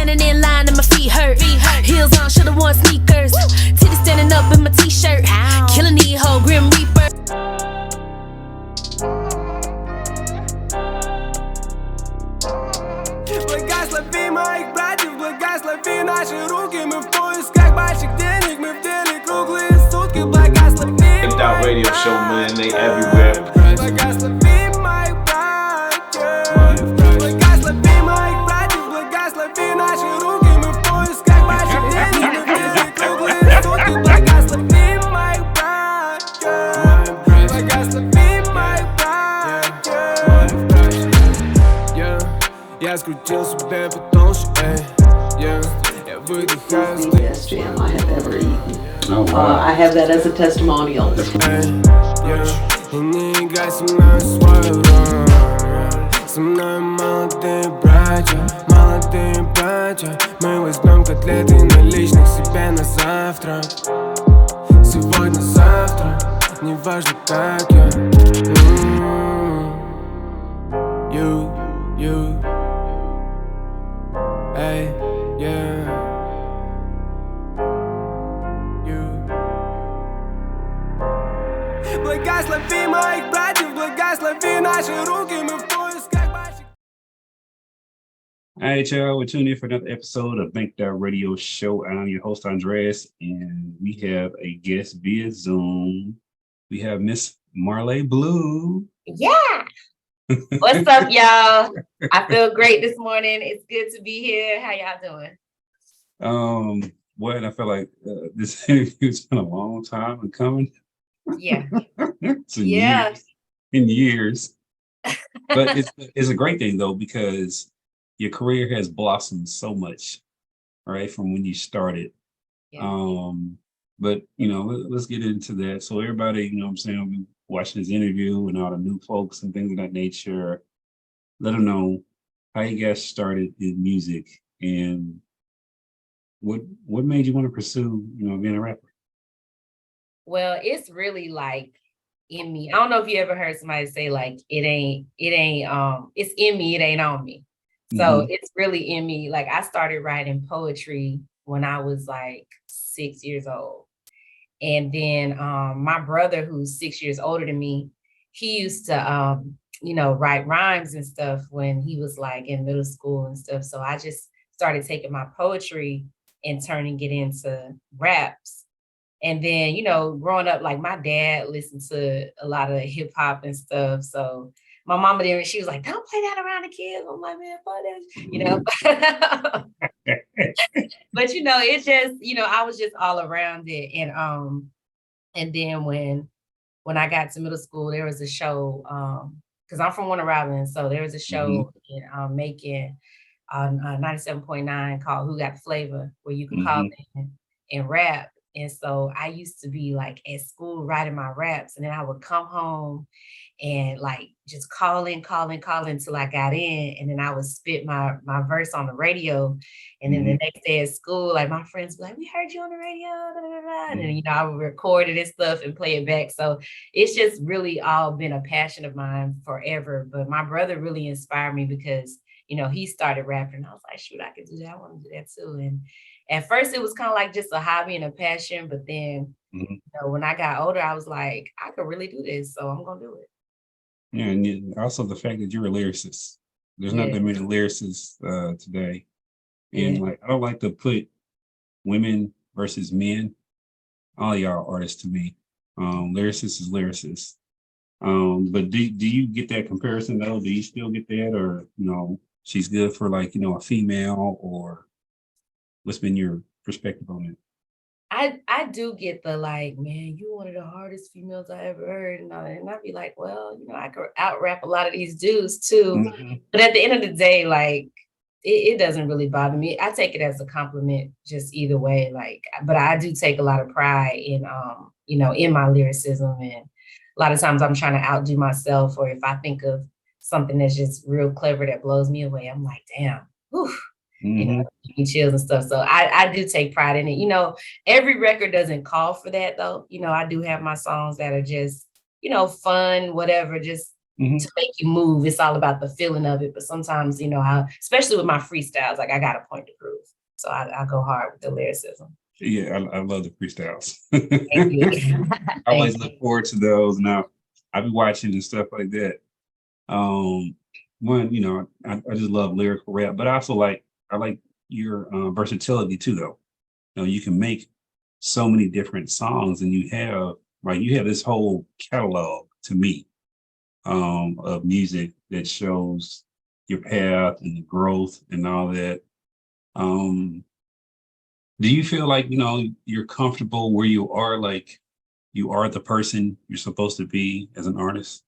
Standing in line and my feet hurt. Heels on, should've worn sneakers. Titties standing up in my t-shirt. Killing the whole Grim Reaper. Благослови моих братьев, благослови наши руки. Мы в поисках больших денег, мы в деле круглые сутки. Благослови Linked Out Radio Show, man, they everywhere. Благослови моих братьев. Благослови моих братьев, благослови наши руки. Мы в поисках больших денег, мы в деле круглые сутки. Благослови моих братьев. Благослови моих братьев. Я скрутил себе потолще, я выдыхаю The best jam I have ever eaten. Oh, wow. I have that as a testimonial. И не играй со мной свою роль. Со мной молодые братья. Мы возьмем котлеты наличных себе на завтрак. Сегодня, завтра, неважно как я. You, эй, yeah. Благослови моих братьев, благослови наши руки, мы в поисках больших. All right, y'all, we're tuning in for another episode of Linked Out Radio Show. I'm your host, Andres, and we have a guest via Zoom. We have Miss Marlé Blu. Yeah. What's up, y'all? I feel great this morning. It's good to be here. How y'all doing? Well, I feel like this interview's been a long time in coming. Yeah. Yeah. In years. But it's a great thing though, because your career has blossomed so much, right, from when you started. Yeah. But you know, let's get into that. So everybody, you know what I'm saying, we watching this interview and all the new folks and things of that nature, let them know how you guys started in music and what made you want to pursue, you know, being a rapper? Well, it's really like in me. I don't know if you ever heard somebody say like it's in me, it ain't on me. So it's really in me. Like I started writing poetry when I was like 6 years old. And then my brother, who's 6 years older than me, he used to write rhymes and stuff when he was like in middle school and stuff. So I just started taking my poetry and turning it into raps. And then, you know, growing up, like my dad listened to a lot of hip hop and stuff. So my mama there, she was like, don't play that around the kids. I'm like, man, fuck that, you know. But, you know, it just, you know, I was just all around it. And then when I got to middle school, there was a show, because I'm from Warner Robins. So there was a show in Macon on 97.9 called Who Got the Flavor, where you can call in and rap. And so I used to be like at school writing my raps, and then I would come home and like just call in till I got in. And then I would spit my verse on the radio. And then the next day at school, like my friends were like, we heard you on the radio. Da, da, da, da. And then, you know, I would record it and stuff and play it back. So it's just really all been a passion of mine forever. But my brother really inspired me because, you know, he started rapping. And I was like, shoot, I could do that. I want to do that too. And at first it was kind of like just a hobby and a passion. But then, you know, when I got older, I was like, I could really do this. So I'm going to do it. Yeah, and also the fact that you're a lyricist. There's not that many lyricists today. And like, I don't like to put women versus men. All y'all are artists to me. Lyricist is lyricist. But do you get that comparison though? Do you still get that? Or, you know, she's good for like, you know, a female, or what's been your perspective on it? I do get the like, man, you one of the hardest females I ever heard. And I'd be like, well, you know, I could out rap a lot of these dudes too. But at the end of the day, like, it doesn't really bother me. I take it as a compliment, just either way. Like, but I do take a lot of pride in, you know, in my lyricism. And a lot of times I'm trying to outdo myself. Or if I think of something that's just real clever that blows me away, I'm like, damn, whew. You know, chills and stuff. So I do take pride in it. You know, every record doesn't call for that though. You know, I do have my songs that are just, you know, fun, whatever, just to make you move. It's all about the feeling of it. But sometimes, you know, especially with my freestyles, like I got a point to prove. So I go hard with the lyricism. Yeah, I love the freestyles. Thank you. I always look forward to those. Now, I be watching and stuff like that. One, you know, I just love lyrical rap, but I like your versatility too, though. You know, you can make so many different songs, and you have this whole catalog to me of music that shows your path and the growth and all that. Do you feel like, you know, you're comfortable where you are, like you are the person you're supposed to be as an artist?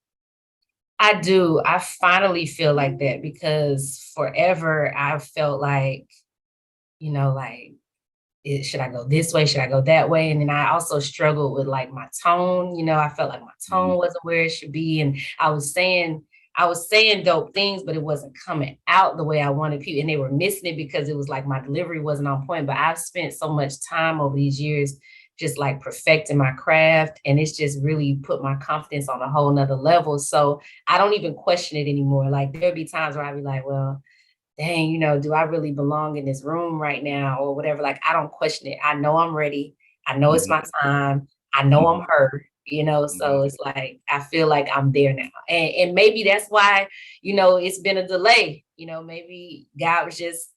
I do. I finally feel like that because forever I've felt like, you know, like, should I go this way? Should I go that way? And then I also struggled with like my tone. You know, I felt like my tone wasn't where it should be. And I was saying dope things, but it wasn't coming out the way I wanted people. And they were missing it because it was like my delivery wasn't on point. But I've spent so much time over these years just like perfecting my craft. And it's just really put my confidence on a whole nother level. So I don't even question it anymore. Like there'll be times where I'll be like, well, dang, you know, do I really belong in this room right now or whatever? Like, I don't question it. I know I'm ready. I know it's my time. I know I'm heard, you know? So it's like, I feel like I'm there now. And maybe that's why, you know, it's been a delay. You know, maybe God was just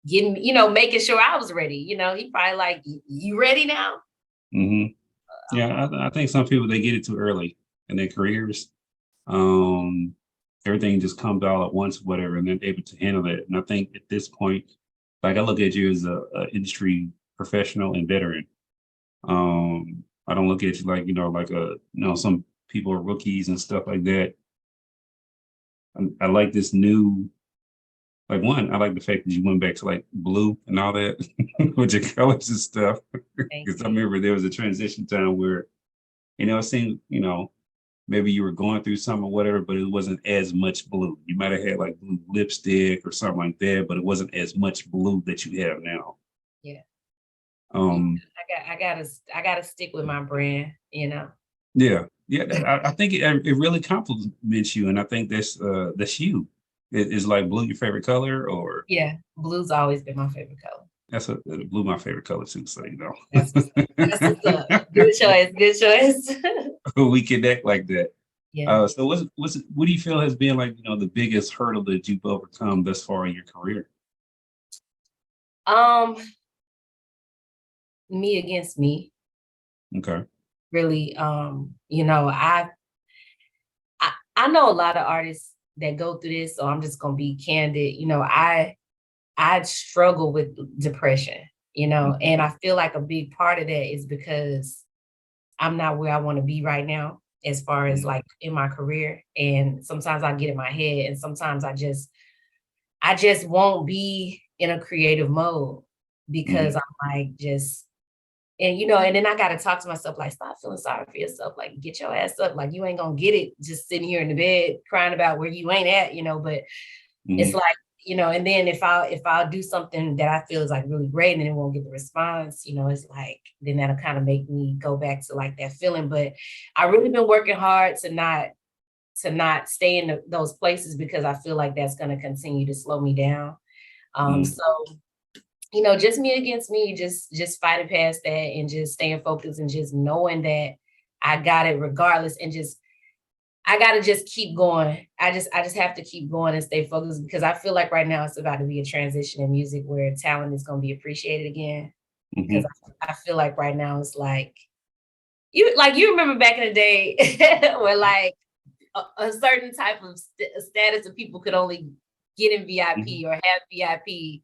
getting, you know, making sure I was ready. You know, he probably like, you ready now? Yeah, I think some people, they get it too early in their careers. Everything just comes all at once, whatever, and they're able to handle it. And I think at this point, like I look at you as a industry professional and veteran. I don't look at you like, you know, like some people are rookies and stuff like that. I like this new, like I like the fact that you went back to like blue and all that with your colors and stuff. Because I remember there was a transition time where, you know, it seemed, you know, maybe you were going through something or whatever, but it wasn't as much blue. You might have had like blue lipstick or something like that, but it wasn't as much blue that you have now. Yeah. I gotta stick with my brand, you know. Yeah. I think it really compliments you, and I think that's you. Is like blue your favorite color, or? Yeah, blue's always been my favorite color. That's blue my favorite color too, so you know. That's what's up. Good choice. We connect like that. Yeah. So what do you feel has been like, you know, the biggest hurdle that you've overcome thus far in your career? Me against me. Okay. Really, you know, I know a lot of artists that go through this, so I'm just gonna be candid. You know, I struggle with depression, you know, and I feel like a big part of that is because I'm not where I want to be right now as far as like in my career. And sometimes I get in my head and sometimes I just won't be in a creative mode because I'm like and you know, and then I got to talk to myself like, stop feeling sorry for yourself. Like, get your ass up. Like, you ain't gonna get it just sitting here in the bed crying about where you ain't at, you know. But it's like, you know, and then if I'll do something that I feel is like really great and it won't get the response, you know, it's like, then that'll kind of make me go back to like that feeling. But I really been working hard to not stay in those places because I feel like that's going to continue to slow me down. So, you know, just me against me, just fighting past that and just staying focused and just knowing that I got it regardless, and I gotta just keep going. I just have to keep going and stay focused because I feel like right now it's about to be a transition in music where talent is going to be appreciated again. Because I feel like right now it's like you remember back in the day where like a certain type of status of people could only get in VIP or have VIP.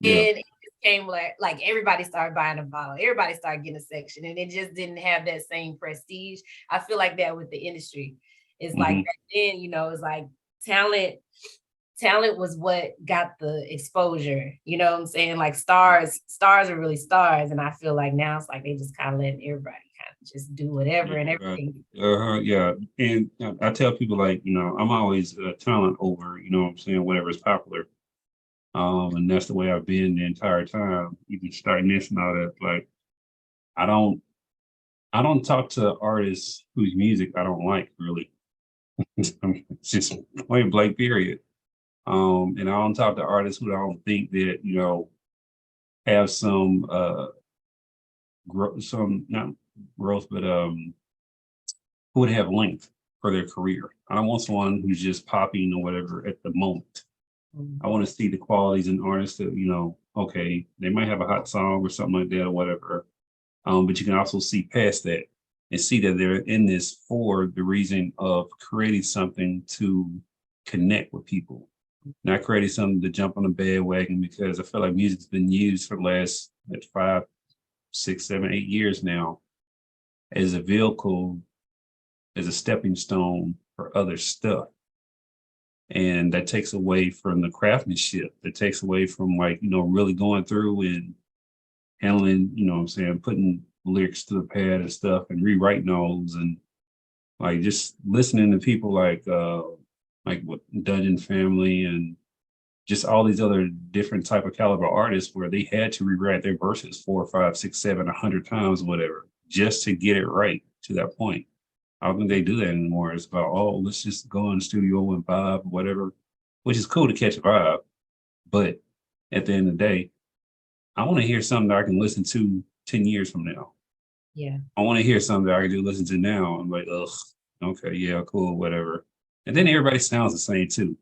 And it just came like everybody started buying a bottle, everybody started getting a section, and it just didn't have that same prestige. I feel like that with the industry. It's like back then, you know, it's like talent was what got the exposure. You know what I'm saying? Like stars are really stars. And I feel like now it's like they just kind of letting everybody kind of just do whatever and everything. Yeah. And I tell people like, you know, I'm always talent over, you know what I'm saying, whatever is popular. And that's the way I've been the entire time, even starting this and all that. Like, I don't talk to artists whose music I don't like, really. It's just point blank period. And I don't talk to artists who don't think that, have some some not growth, but who would have length for their career. I don't want someone who's just popping or whatever at the moment. I want to see the qualities in artists that, okay, they might have a hot song or something like that or whatever. But you can also see past that and see that they're in this for the reason of creating something to connect with people, not creating something to jump on the bandwagon, because I feel like music's been used for the last 5, 6, 7, 8 years now as a vehicle, as a stepping stone for other stuff. And that takes away from the craftsmanship. That takes away from really going through and handling, putting lyrics to the pad and stuff and rewriting those, and just listening to people like what Dungeon Family and just all these other different type of caliber artists where they had to rewrite their verses 4, 5, 6, 7, 100 times, whatever, just to get it right to that point. I don't think they do that anymore. It's about, let's just go in the studio and vibe, whatever, which is cool to catch a vibe. But at the end of the day, I want to hear something that I can listen to 10 years from now. Yeah. I want to hear something that I can do listen to now. I'm like, ugh, okay, yeah, cool, whatever. And then everybody sounds the same too.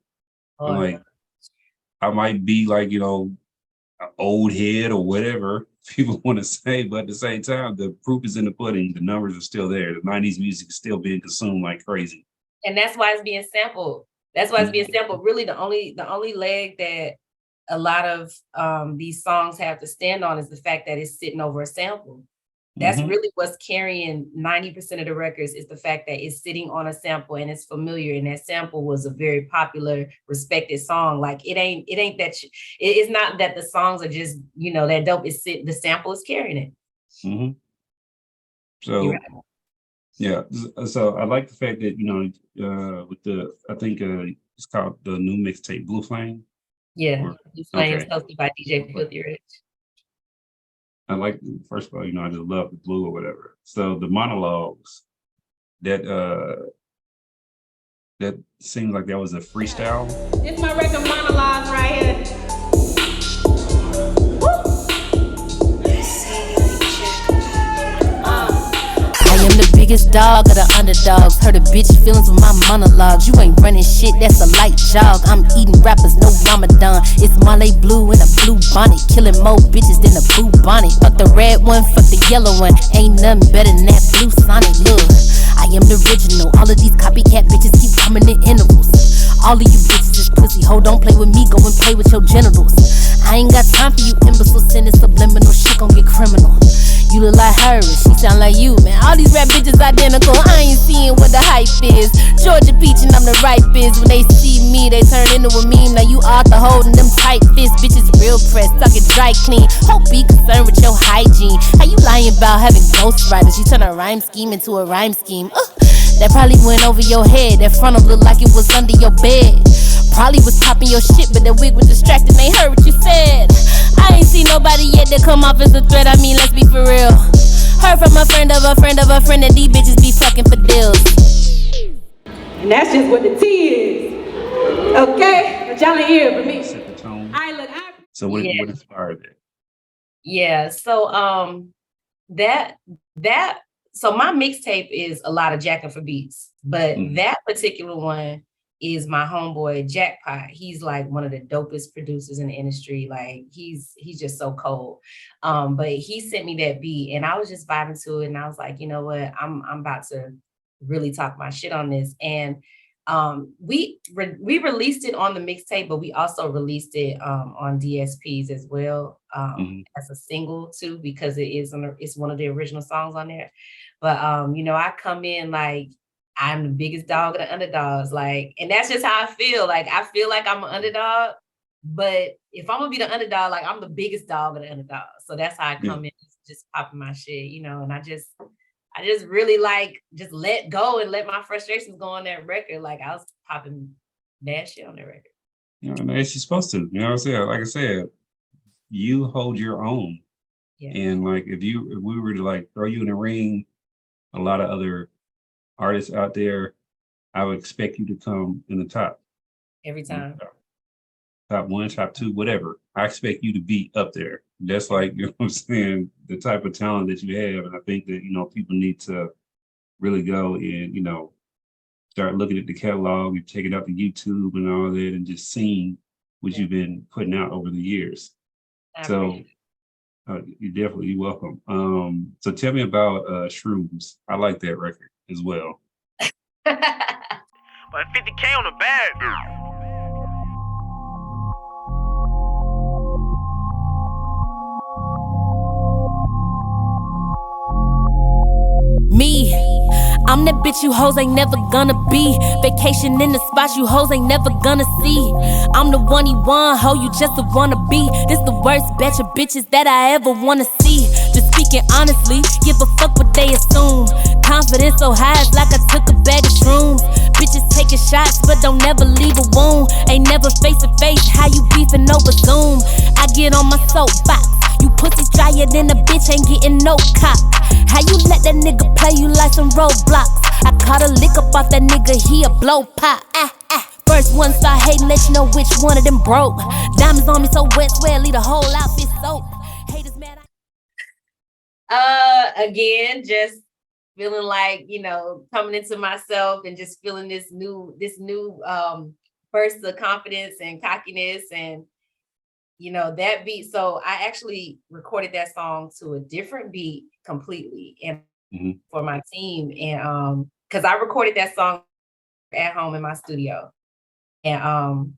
I'm like, I might be an old head or whatever people want to say, but at the same time, the proof is in the pudding. The numbers are still there. The 90s music is still being consumed like crazy. And that's why it's being sampled. That's why it's being sampled. Really, the only leg that a lot of these songs have to stand on is the fact that it's sitting over a sample. That's really what's carrying 90% of the records, is the fact that it's sitting on a sample and it's familiar. And that sample was a very popular, respected song. Like it ain't that it's not that the songs are just, that dope. The sample is carrying it. So yeah. So I like the fact that, with I think it's called the new mixtape Blue Flame. Yeah. Blue Flame is hosted by DJ Filthy Rich. I like, first of all, I just love the blue or whatever. So the monologues, that seems like that was a freestyle. It's my record Monologues right here. I am the biggest dog of the underdogs. Hurt a bitch feelings with my monologues. You ain't running shit, that's a light jog. I'm eating rappers, no Ramadan. It's Marlé Blu in a blue bonnet, killing more bitches than a blue bonnet. Fuck the red one, fuck the yellow one. Ain't nothing better than that blue Sonic. Look, I am the original. All of these copycat bitches keep coming in intervals. All of you bitches is pussy. Ho, don't play with me, go and play with your genitals. I ain't got time for you imbeciles sending subliminal shit, gon' get criminal. You look like her, and she sound like you, man. All these rap bitches identical, I ain't seeing what the hype is. Georgia Peach and I'm the ripest. When they see me, they turn into a meme. Now you Arthur holding them tight fists. Bitches real pressed, talking dry clean. Hope be concerned with your hygiene. How you lying about having ghostwriters? You turn a rhyme scheme into a rhyme scheme. That probably went over your head. That frontal looked like it was under your bed. Probably was popping your shit, but that wig was distracting. They heard what you said. I ain't seen nobody yet that come off as a threat. I mean, let's be for real. Heard from a friend of a friend of a friend that these bitches be fucking for deals. And that's just what the tea is. Okay? But y'all ain't here for me. So what inspired that? Yeah. So so my mixtape is a lot of jacking for beats, but that particular one is my homeboy Jackpot. He's like one of the dopest producers in the industry. Like he's just so cold. But he sent me that beat and I was just vibing to it. And I was like, you know what? I'm about to really talk my shit on this. And we released it on the mixtape, but we also released it on DSPs as well, as a single too, because it's one of the original songs on there. But I come in like I'm the biggest dog of the underdogs, like, and that's just how I feel. Like I feel like I'm an underdog, but if I'm gonna be the underdog, like I'm the biggest dog of the underdog. So that's how I come in, just popping my shit, and I just really just let go and let my frustrations go on that record. Like I was popping bad shit on that record. And as you're supposed to, what I'm saying? Like I said, you hold your own. Yeah. And like if we were to throw you in the ring, a lot of other artists out there I would expect you to come in the top. Every time. Top 1, top 2, whatever. I expect you to be up there. That's like, you know what I'm saying, the type of talent that you have. And I think that, people need to really go and, start looking at the catalog and check it out to YouTube and all that and just seeing what you've been putting out over the years. So you're welcome. So tell me about Shrooms. I like that record as well. But 50K on the bag. Me, I'm that bitch you hoes ain't never gonna be. Vacation in the spots you hoes ain't never gonna see. I'm the one you want, ho, you just a wanna be. This the worst batch of bitches that I ever wanna see. Just speaking honestly, give a fuck what they assume. Confidence so high, it's like I took a bag of shrooms. Bitches taking shots, but don't never leave a wound. Ain't never face to face, how you beefing over Zoom? I get on my soapbox. You pussy drier than a bitch, ain't getting no cock. How you let that nigga play you like some roadblocks? I caught a lick up off that nigga, he a blow pop. First one start hating, let you know which one of them broke. Diamonds on me so wet, swear leave the whole outfit soaked. Haters mad. Again, just feeling like, coming into myself and just feeling this new burst of confidence and cockiness and that beat. So I actually recorded that song to a different beat completely and for my team. And because I recorded that song at home in my studio. And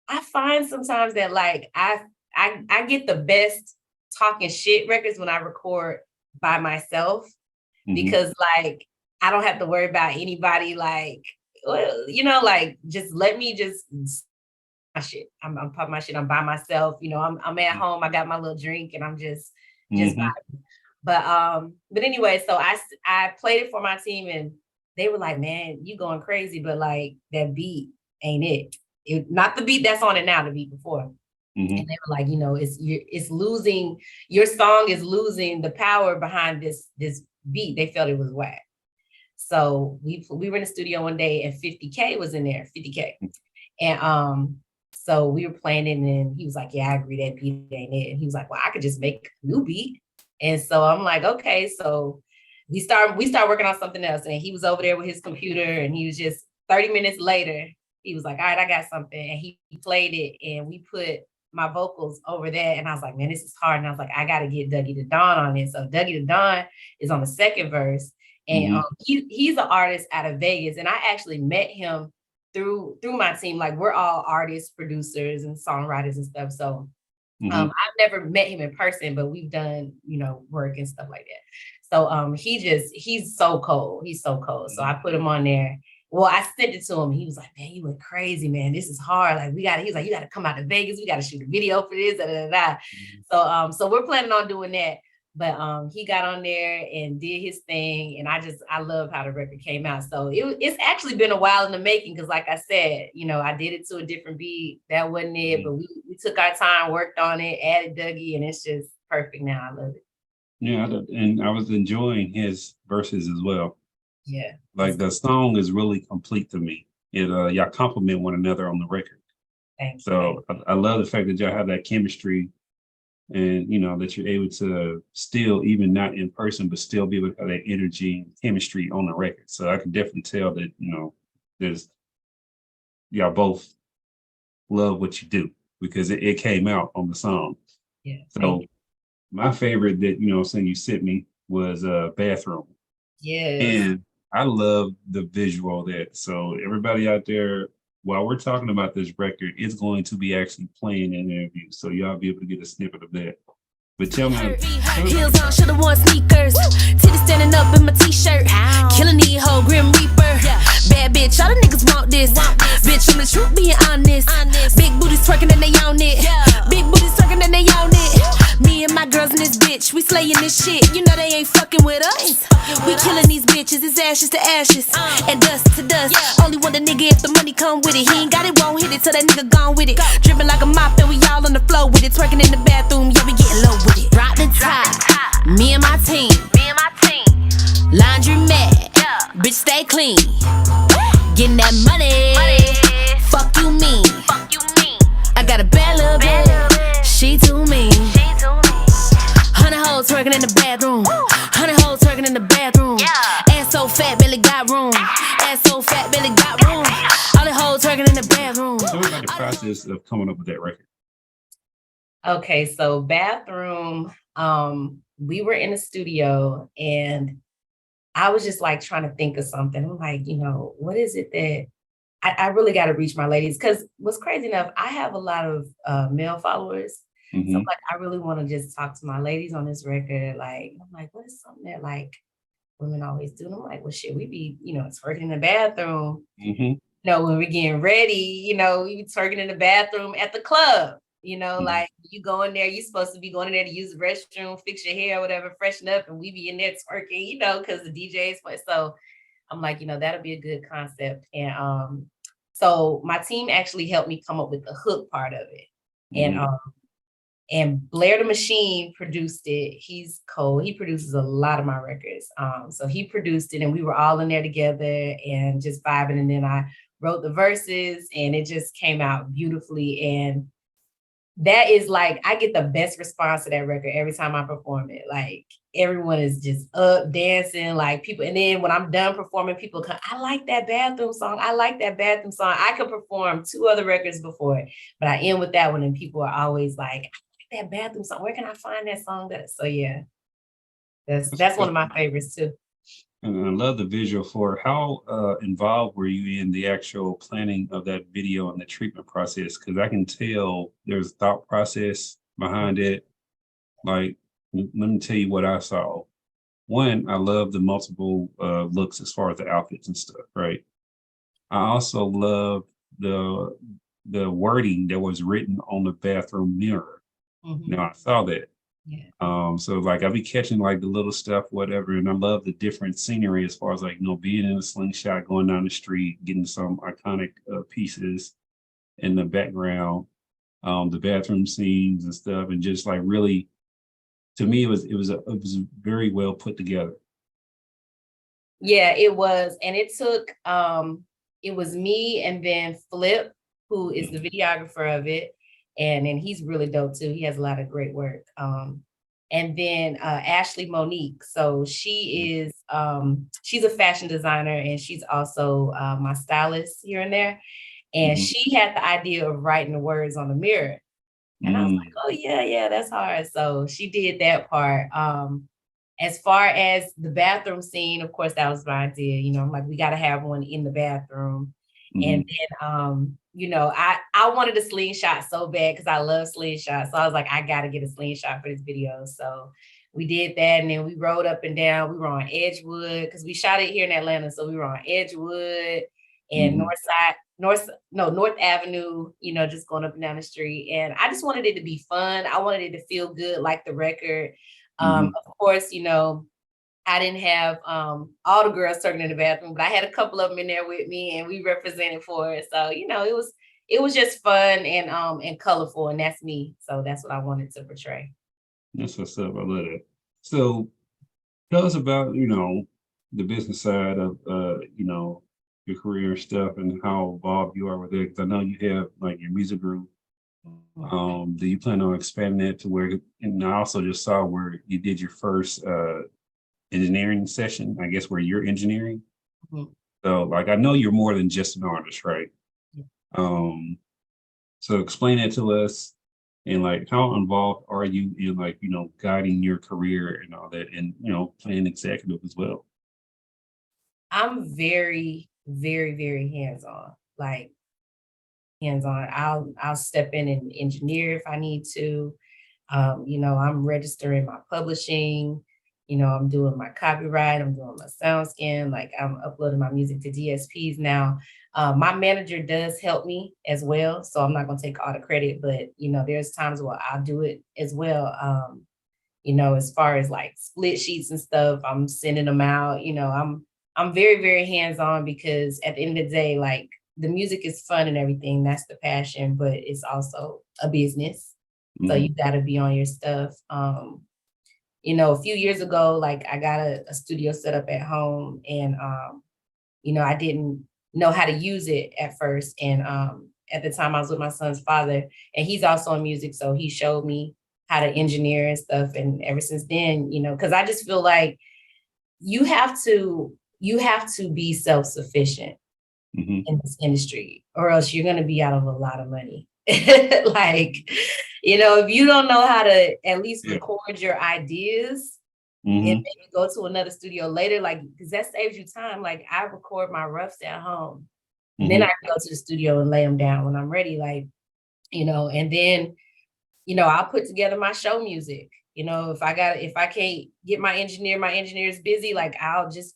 I find sometimes that like I get the best talking shit records when I record by myself because like I don't have to worry about anybody like, like just let me just my shit. I'm popping my shit. I'm by myself. I'm at home. I got my little drink and I'm just vibing. But anyway, so I played it for my team and they were like, man, you going crazy, but like that beat ain't it. Not the beat that's on it now, the beat before. And they were like, it's losing, your song is losing the power behind this beat. They felt it was whack. So we were in the studio one day and 50K was in there, 50K. And so we were playing it and he was like, yeah, I agree that beat ain't it. And he was like, well, I could just make a new beat. And so I'm like, okay. So we start working on something else. And he was over there with his computer and he was just 30 minutes later, he was like, all right, I got something. And he played it and we put my vocals over there. And I was like, man, this is hard. And I was like, I got to get Dougie the Don on it. So Dougie the Don is on the second verse. And he's an artist out of Vegas. And I actually met him through my team. Like we're all artists, producers and songwriters and stuff. So I've never met him in person, but we've done, work and stuff like that. So he's so cold. He's so cold. So I put him on there. Well, I sent it to him. He was like, man, you went crazy, man. This is hard. Like he's like, you got to come out to Vegas. We got to shoot a video for this. So we're planning on doing that. But he got on there and did his thing. And I love how the record came out. So it's actually been a while in the making. Cause like I said, I did it to a different beat. That wasn't it. But we took our time, worked on it, added Dougie, and it's just perfect now. I love it. Yeah. And I was enjoying his verses as well. Yeah. Like the song is really complete to me. Y'all compliment one another on the record. Thanks. So I love the fact that y'all have that chemistry. And, that you're able to still, even not in person, but still be able to have that energy and chemistry on the record. So I can definitely tell that, y'all both love what you do because it came out on the song. Yeah. So my favorite that, you sent me was Bathroom. Yeah. And I love the visual of that. So everybody out there, while we're talking about this record, it's going to be actually playing in the interview. So y'all be able to get a snippet of that. But tell me. Heels on, should've worn sneakers. Titties standing up in my t-shirt. Killing the whole Grim Reaper. Bad bitch, all the niggas want this. Bitch, I'm the truth being honest. Big booties twerking and they own it. Big booties twerking and they own it. Me and my girls in this bitch, we slaying this shit. You know they ain't fucking with us. We killing these bitches, it's ashes to ashes and dust to dust. Only want a nigga if the money come with it. He ain't got it, won't hit it till that nigga gone with it. Dripping like a mop and we all on the floor with it. Twerking in the bathroom, yeah, we getting low with it. Rock the top, me and my team. Laundry mat, bitch stay clean. 100 hoes twerking in the bathroom. 100 hoes twerking in the bathroom. Ass so fat, barely got room. Ass so fat, barely got room. All the hoes twerking in the bathroom. So what about the process of coming up with that record? Okay, so Bathroom, we were in the studio and I was just like trying to think of something. I'm like, what is it that I really got to reach my ladies? Because what's crazy enough, I have a lot of male followers. So like, I really want to just talk to my ladies on this record. Like, I'm like, what is something that like women always do? And I'm like, well, shit, we be, twerking in the bathroom. When we're getting ready, we be twerking in the bathroom at the club. Like you go in there, you're supposed to be going in there to use the restroom, fix your hair, whatever, freshen up, and we be in there twerking, because the DJ is. So I'm like, that'll be a good concept. And so my team actually helped me come up with the hook part of it. And Blair the Machine produced it. He's cold. He produces a lot of my records. So he produced it and we were all in there together and just vibing. And then I wrote the verses and it just came out beautifully. And that is like, I get the best response to that record every time I perform it. Like everyone is just up dancing, like people. And then when I'm done performing, people come, I like that bathroom song. I like that bathroom song. I could perform 2 other records before it, but I end with that one. And people are always like, I like that bathroom song. Where can I find that song? So yeah, that's one of my favorites too. And I love the visual for it. How involved were you in the actual planning of that video and the treatment process? Because I can tell there's a thought process behind it. Like, let me tell you what I saw. One, I love the multiple looks as far as the outfits and stuff, right? I also love the wording that was written on the bathroom mirror. I saw that. Yeah. So like I'll be catching like the little stuff, whatever, and I love the different scenery as far as like being in a slingshot, going down the street, getting some iconic pieces in the background, the bathroom scenes and stuff, and just like really, to me, it was very well put together. Yeah, it was, and it took it was me and then Flip, who is the videographer of it. And he's really dope too. He has a lot of great work. And then Ashley Monique. So she is, she's a fashion designer and she's also my stylist here and there. And she had the idea of writing the words on the mirror. And I was like, oh yeah, that's hard. So she did that part. As far as the bathroom scene, of course, that was my idea. I'm like, we got to have one in the bathroom. And then, I wanted a slingshot so bad because I love slingshots. So I was like, I got to get a slingshot for this video. So we did that. And then we rode up and down. We were on Edgewood because we shot it here in Atlanta. So we were on Edgewood and North Avenue, just going up and down the street. And I just wanted it to be fun. I wanted it to feel good, like the record. Of course, I didn't have all the girls twerking in the bathroom, but I had a couple of them in there with me and we represented for it. So, it was just fun and colorful, and that's me. So that's what I wanted to portray. That's what's up. I love it. So tell us about, the business side of, your career and stuff and how involved you are with it. Because I know you have like your music group. Do you plan on expanding that to where, and I also just saw where you did your first engineering session, I guess, where you're engineering. So like, I know you're more than just an artist, right? So explain that to us and like, how involved are you in like, guiding your career and all that and, playing executive as well? I'm very, very, very hands-on, like hands-on. I'll step in and engineer if I need to. I'm registering my publishing. I'm doing my copyright, I'm doing my sound scan, like I'm uploading my music to DSPs now. My manager does help me as well, so I'm not gonna take all the credit, but there's times where I'll do it as well. As far as like split sheets and stuff, I'm sending them out. I'm very, very hands-on because at the end of the day, like the music is fun and everything, that's the passion, but it's also a business. So you gotta be on your stuff. A few years ago, like I got a studio set up at home and, I didn't know how to use it at first. And at the time I was with my son's father and he's also in music. So he showed me how to engineer and stuff. And ever since then, you know, because I just feel like you have to be self-sufficient in this industry, or else you're going to be out of a lot of money. Like, you know, if you don't know how to at least record your ideas and maybe go to another studio later, like, because that saves you time. Like, I record my roughs at home, and then I can go to the studio and lay them down when I'm ready, like, you know, and then, you know, I'll put together my show music. You know, if I can't get my engineer's busy, like, I'll just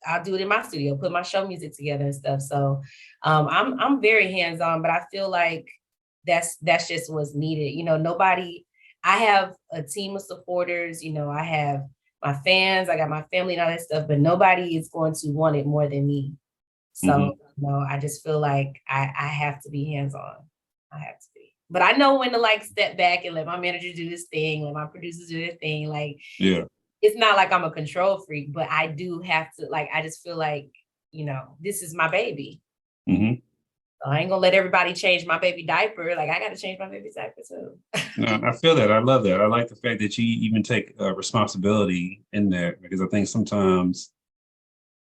I'll do it in my studio, put my show music together and stuff. So I'm very hands-on, but I feel like that's just what's needed. You know, I have a team of supporters, you know, I have my fans, I got my family and all that stuff, but nobody is going to want it more than me. So, you know, I just feel like I have to be hands-on. I have to be. But I know when to, like, step back and let my manager do this thing, let my producers do their thing. Like, it's not like I'm a control freak, but I do have to, like, I just feel like, you know, this is my baby. So I ain't gonna let everybody change my baby diaper. Like, I got to change my baby's diaper too. No, I feel that. I love that. I like the fact that you even take responsibility in there, because I think sometimes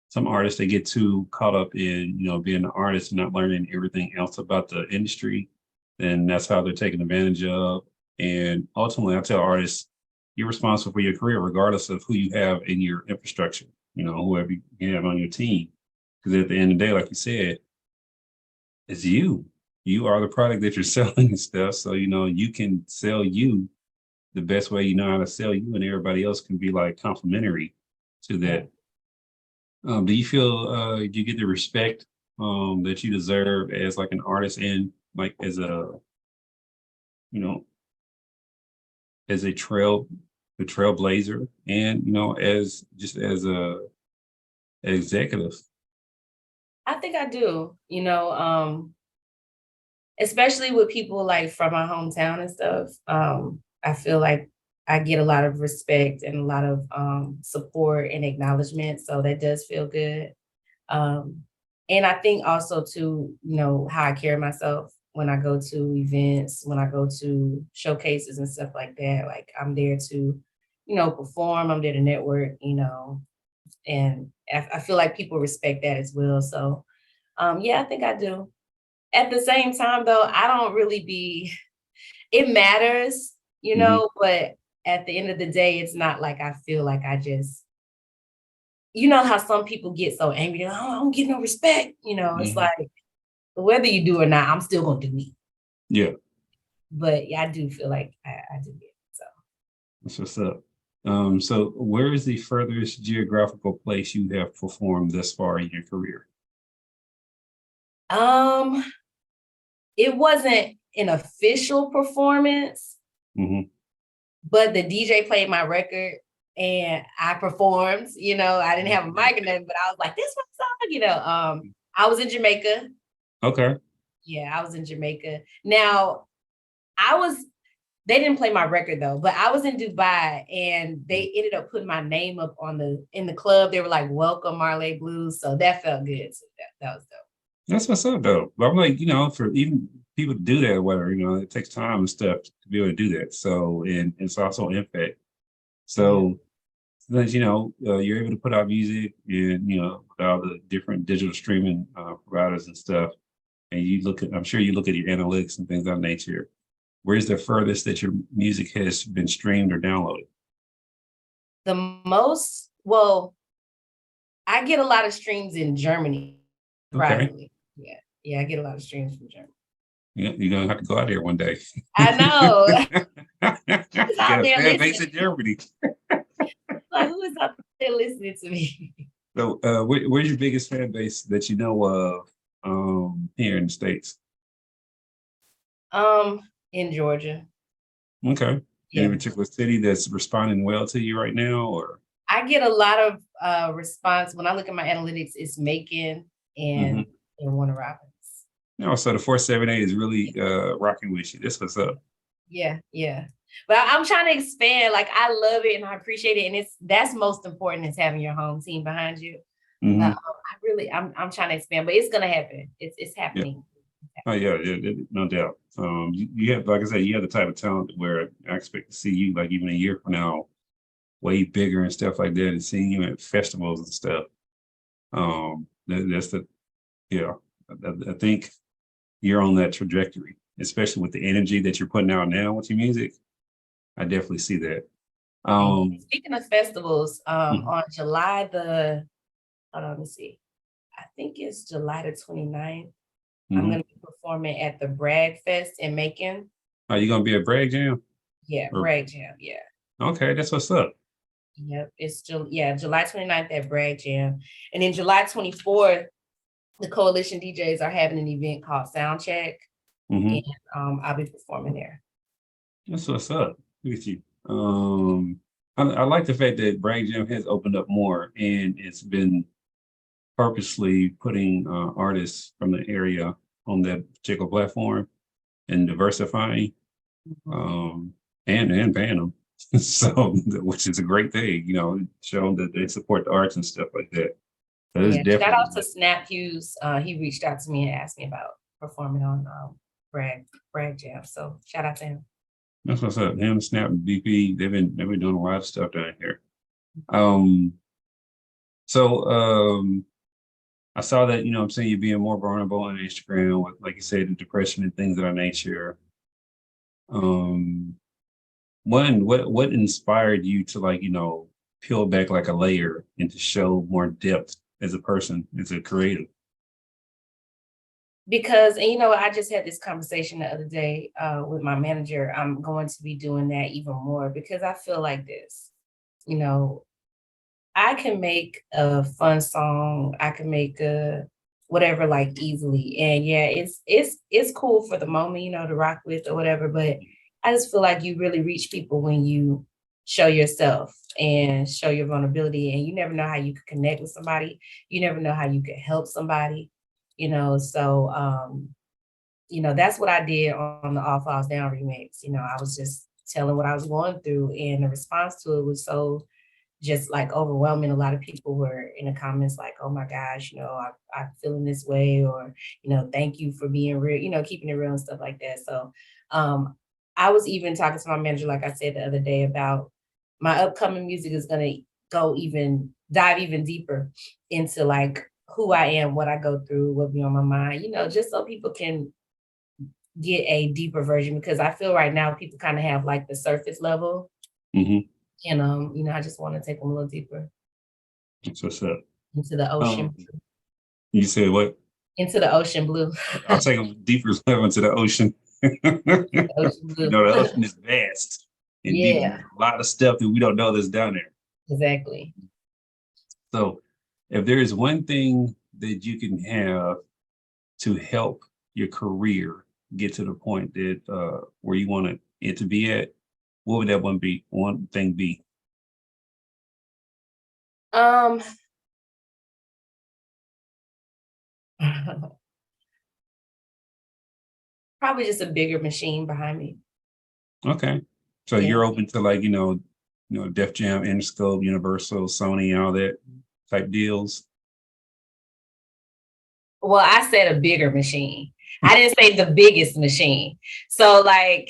some artists, they get too caught up in, you know, being an artist and not learning everything else about the industry. And that's how they're taken advantage of. And ultimately, I tell artists, you're responsible for your career, regardless of who you have in your infrastructure, you know, whoever you have on your team. Because at the end of the day, like you said, it's you. You are the product that you're selling and stuff. So, you know, you can sell you the best way you know how to sell you, and everybody else can be like complimentary to that. Do you feel you get the respect that you deserve as like an artist, and like as a, you know, as a trailblazer, and, you know, as a executive? I think I do, you know, especially with people like from my hometown and stuff. I feel like I get a lot of respect and a lot of support and acknowledgement. So that does feel good. And I think also too, you know, how I carry myself when I go to events, when I go to showcases and stuff like that. Like, I'm there to, you know, perform, I'm there to network, you know, and I feel like people respect that as well. So yeah, I think I do. At the same time though, I don't really it matters, you know, but at the end of the day, it's not like I feel like I just, you know how some people get so angry, like, oh, I don't get no respect, you know, it's like, whether you do or not, I'm still gonna do me. Yeah. But yeah, I do feel like I do it. So That's what's up. So where is the furthest geographical place you have performed thus far in your career? It wasn't an official performance, but the DJ played my record and I performed. You know, I didn't have a mic or nothing, but I was like, this one's song, you know. I was in Jamaica. Okay. Yeah, I was in Jamaica. Now, they didn't play my record though, but I was in Dubai and they ended up putting my name up in the club. They were like, welcome Marlé Blu. So that felt good. So that was dope. That's what's up though. But I'm like, you know, for even people to do that or whatever, you know, it takes time and stuff to be able to do that. So, and it's also impact. So that, you know, you're able to put out music and, you know, with all the different digital streaming providers and stuff. And I'm sure you look at your analytics and things of that nature. Where's the furthest that your music has been streamed or downloaded? The most, well, I get a lot of streams in Germany privately. Okay. Yeah, I get a lot of streams from Germany. Yeah, you're gonna have to go out there one day. I know. You got a fan base in Germany. Like, who is out there listening to me? So, where's your biggest fan base that you know of here in the States? In Georgia. Okay. Yeah. Any particular city that's responding well to you right now, or? I get a lot of response when I look at my analytics. It's Macon and Warner Robins. No, so the 478 is really rocking with you. This what's up. Yeah. But I'm trying to expand. Like, I love it and I appreciate it, and that's most important, is having your home team behind you. I'm trying to expand, but it's gonna happen. It's happening. Oh yeah, no doubt. You have, like I said, you have the type of talent where I expect to see you like even a year from now, way bigger and stuff like that, and seeing you at festivals and stuff. That's the yeah. I think you're on that trajectory, especially with the energy that you're putting out now with your music. I definitely see that. Speaking of festivals, Mhm. on July the, hold on, let me see. I think it's July the 29th. I'm Mhm. going to be performing at the Bragg Fest in Macon. Are you gonna be at Bragg Jam? Yeah, Or- Bragg Jam. Yeah. okay, that's what's up. Yep. It's still, yeah, July 29th at Bragg Jam. And then July 24th, the Coalition DJs are having an event called Soundcheck. Mhm. And I'll be performing there. That's what's up. Look at you. I like the fact that Bragg Jam has opened up more, and it's been purposely putting artists from the area on that particular platform and diversifying, um, and paying them. So, which is a great thing, you know, showing that they support the arts and stuff like that. That is Yeah, shout out definitely to Snap Hughes. He reached out to me and asked me about performing on Bragg Jam. So shout out to him. that's what's up. Him, Snap, and BP, they've been doing a lot of stuff down here. Um, so I saw that, you know what I'm saying, you're being more vulnerable on Instagram with, like you said, the depression and things of that nature. Um, what inspired you to, like, you know, peel back like a layer and to show more depth as a person, as a creative? Because, and you know, I just had this conversation the other day with my manager. I'm going to be doing that even more because I feel like this, you know, I can make a fun song. I can make a whatever like easily. And yeah, it's cool for the moment, you know, to rock with or whatever. But I just feel like you really reach people when you show yourself and show your vulnerability. And you never know how you could connect with somebody. You never know how you could help somebody, you know. So you know, that's what I did on the All Falls Down remix. You know, I was just telling what I was going through, and the response to it was so just like overwhelming. A lot of people were in the comments like, oh my gosh, you know, I'm feeling this way, or, you know, thank you for being real, you know, keeping it real and stuff like that. So um, I was even talking to my manager, like I said the other day, about my upcoming music is going to dive even deeper into like who I am, what I go through, what be on my mind, you know, just so people can get a deeper version, because I feel right now people kind of have like the surface level. Hmm. And you know, I just want to take them a little deeper That's what's up. into the ocean, You said what? into the ocean blue. I'll take them deeper level into the ocean. Ocean You blue. know, the ocean is vast and deep. Yeah, There's a lot of stuff that we don't know that's down there. exactly. So, if there is one thing that you can have to help your career get to the point that where you want it to be at, what would that one thing be? Um, probably just a bigger machine behind me. Okay. So Yeah. you're open to, like, Def Jam, Interscope, Universal, Sony, and all that type deals. Well, I said a bigger machine. I didn't say the biggest machine. So like,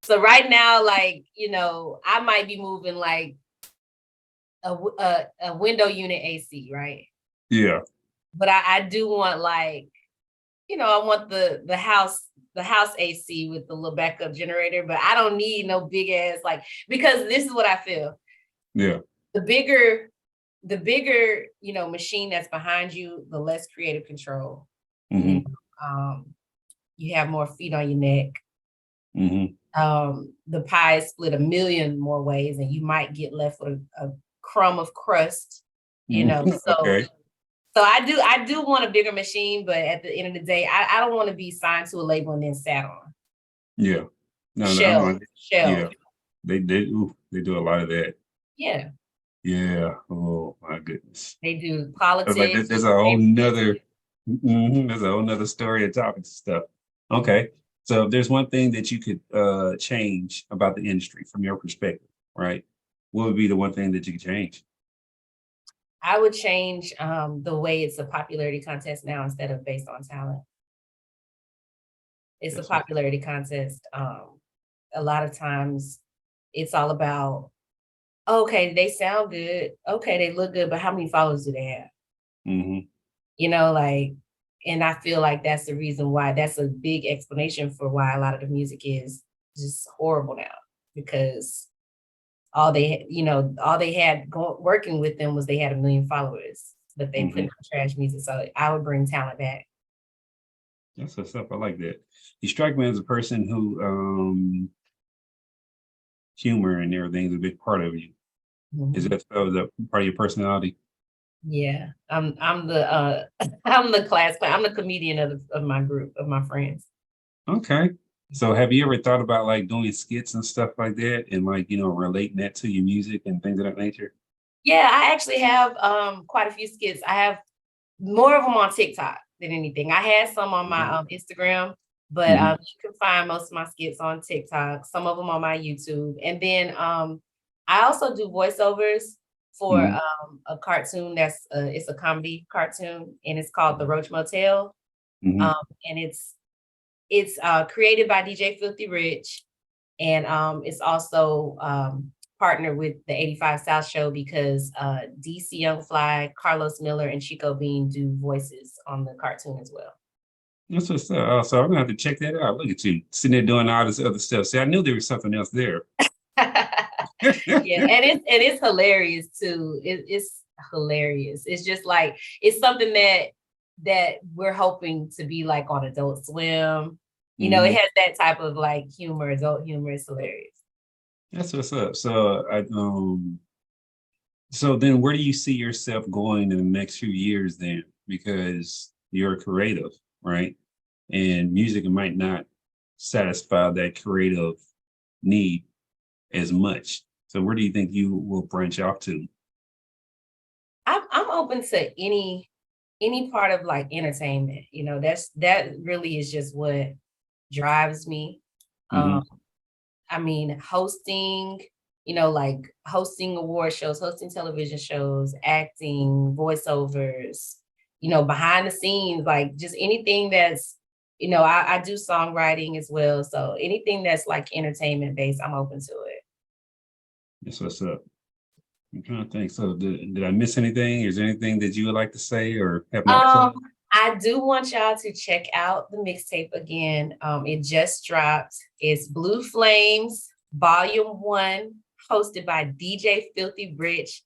so right now, like, you know, I might be moving like a window unit AC, right? Yeah. But I do want like, you know, I want the house AC with the little backup generator, but I don't need no big ass like, because this is what I feel. Yeah. The bigger, you know, machine that's behind you, the less creative control. Hmm. You know, you have more feet on your neck. Hmm. The pie is split a million more ways, and you might get left with a crumb of crust, you know. Okay. So I do want a bigger machine, but at the end of the day, I don't want to be signed to a label and then sat on. Yeah. No, Shell. yeah. They do a lot of that. Yeah. Yeah. Oh my goodness. They do I was like, politics. there's a whole nother, there's a whole nother story and topics and stuff. Okay. So if there's one thing that you could change about the industry from your perspective, right? What would be the one thing that you could change? I would change the way it's a popularity contest now instead of based on talent. It's a That's right. popularity contest. A lot of times it's all about, okay, they sound good. Okay, they look good, but how many followers do they have? Hmm. You know, like, and I feel like that's the reason why, that's a big explanation for why a lot of the music is just horrible now, because all they had working with them was they had 1 million followers, but they put Hmm. out trash music. So I would bring talent back. That's what's up. I like that. You strike me as a person who humor and everything is a big part of you. Is Mhm. that so? Is that part of your personality? Yeah, I'm the I'm the class clown. I'm the comedian of my group, of my friends. Okay. So have you ever thought about like doing skits and stuff like that and like, relating that to your music and things of that nature? Yeah, I actually have quite a few skits. I have more of them on TikTok than anything. I had some on my Mhm. Instagram, but Mhm. you can find most of my skits on TikTok, some of them on my YouTube. And then I also do voiceovers for Mhm. a cartoon that's it's a comedy cartoon, and it's called The Roach Motel. Um, Mhm. and it's created by DJ Filthy Rich, and it's also partnered with the 85 South Show, because DC Young Fly, Carlos Miller, and Chico Bean do voices on the cartoon as well. That's what's up. So I'm gonna have to check that out. Look at you sitting there doing all this other stuff. See, I knew there was something else there. Yeah, and it's hilarious too. It's hilarious. It's just like, it's something that we're hoping to be like on Adult Swim. You know, it Mhm. has that type of like humor, adult humor. It's hilarious. That's what's up. So then where do you see yourself going in the next few years then? Because you're creative, right? And music might not satisfy that creative need as much. So where do you think you will branch off to? I'm open to any part of like entertainment. You know, that really is just what drives me. Um, Hmm. I mean, hosting, like hosting award shows, hosting television shows, acting, voiceovers, behind the scenes, like just anything that's, I do songwriting as well. So anything that's like entertainment based, I'm open to it. That's what's up. I'm trying to think. So did I miss anything? Is there anything that you would like to say or have not Um, said? I do want y'all to check out the mixtape again. It just dropped. It's Blue Flames, Volume 1, hosted by DJ Filthy Rich.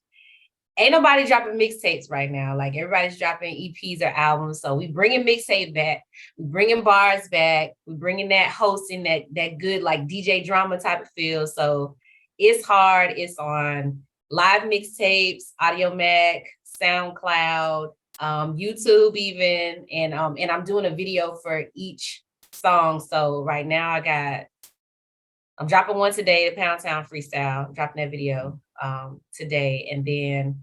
Ain't nobody dropping mixtapes right now. Like, everybody's dropping EPs or albums. So we bringing mixtape back. We bringing bars back. We bringing that hosting, that good like DJ drama type of feel. So it's hard. It's on live mixtapes, Audio Mac, SoundCloud, YouTube even, and I'm doing a video for each song. So right now I'm dropping one today, the Pound Town Freestyle. I'm dropping that video today, and then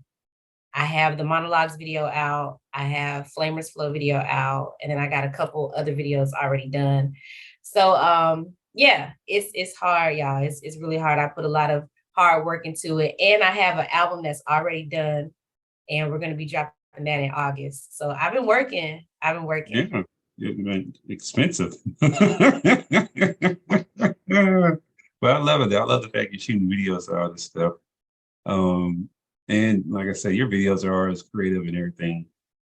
I have the monologues video out. I have Flamers Flow video out, and then I got a couple other videos already done. So yeah, it's hard, y'all. It's really hard. I put a lot of hard work into it, and I have an album that's already done, and we're gonna be dropping that in August. So I've been working. I've been working. Yeah, it expensive. But I love it. I love the fact you're shooting videos and all this stuff. And like I said, your videos are always creative and everything.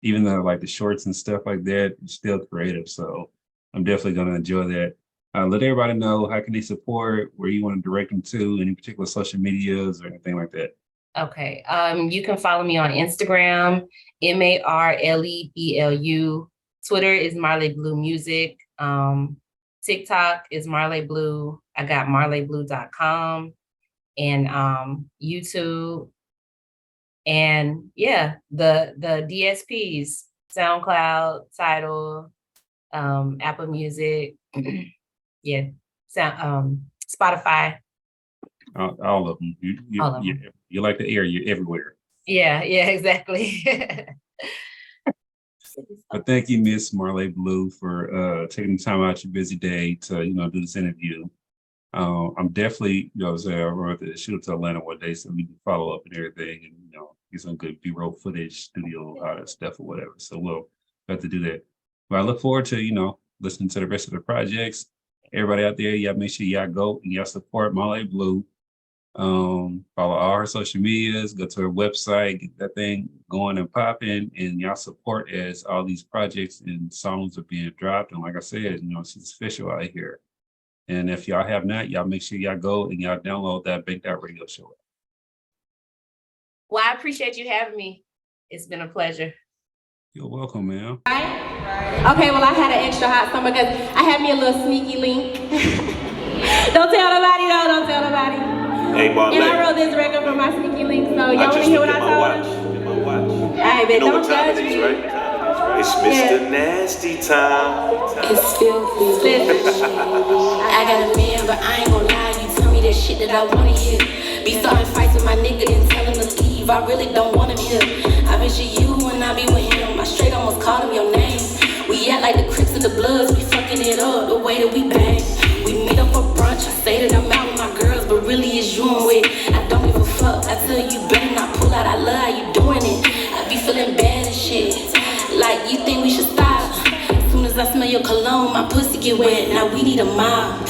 Even though like the shorts and stuff like that, it's still creative. So I'm definitely gonna enjoy that. Let everybody know how can they support, where you want to direct them to, any particular social medias or anything like that. Okay. You can follow me on Instagram, MarleBlu. Twitter is Marlé Blu Music. TikTok is Marlé Blu. I got marleblu.com, and YouTube. And yeah, the DSPs, SoundCloud, Tidal, Apple Music, yeah, Spotify, All of them. all of them. You like the air. You're everywhere. Yeah, exactly. But thank you, Miss Marlé Blu, for taking the time out your busy day to do this interview. I'm definitely, I'm going to shoot up to Atlanta one day so we can follow up and everything, and get some good B-roll footage, studio, all that stuff or whatever. So we'll have to do that. But I look forward to listening to the rest of the projects. Everybody out there, y'all make sure y'all go and y'all support Marlé Blu. Follow all her social medias, go to her website, get that thing going and popping, and y'all support as all these projects and songs are being dropped. And like I said, you know, she's official out here. And if y'all have not, y'all make sure y'all go and y'all download that Big Dot Radio Show. Well, I appreciate you having me. It's been a pleasure. You're welcome, man. Okay, well, I had an extra hot summer because I had me a little sneaky link. Don't tell nobody, though. Don't tell nobody. Hey, Marlé. And I wrote this record for my sneaky link, so y'all want to hear what I told them? All right, but don't judge me. Right? It's Mr. Nasty Time. It's filthy. I got a man, but I ain't gonna lie. You tell me that shit that I wanna hear. Be starting fights with my nigga, then tell him to leave. I really don't want him here. I vision you when I be with him. I straight almost called him your name. We act like the Crips and the Bloods. We fucking it up the way that we bang. We meet up for brunch. I say that I'm out with my girls, but really it's you I'm with. I don't give a fuck. I tell you better not pull out. I love how you doing it. I be feeling bad and shit. Like you think we should stop. As soon as I smell your cologne, my pussy get wet. Now we need a mob.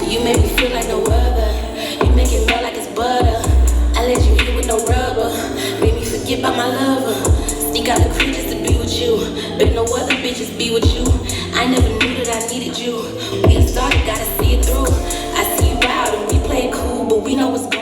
You make me feel like no other. You make it melt like it's butter. I let you hit with no rubber. Make me forget about my lover. Sneak out the crib just to be with you. Bet no other bitches be with you. I never knew that I needed you. We done started, gotta see it through. I see you out and we play it cool, but we know what's going on.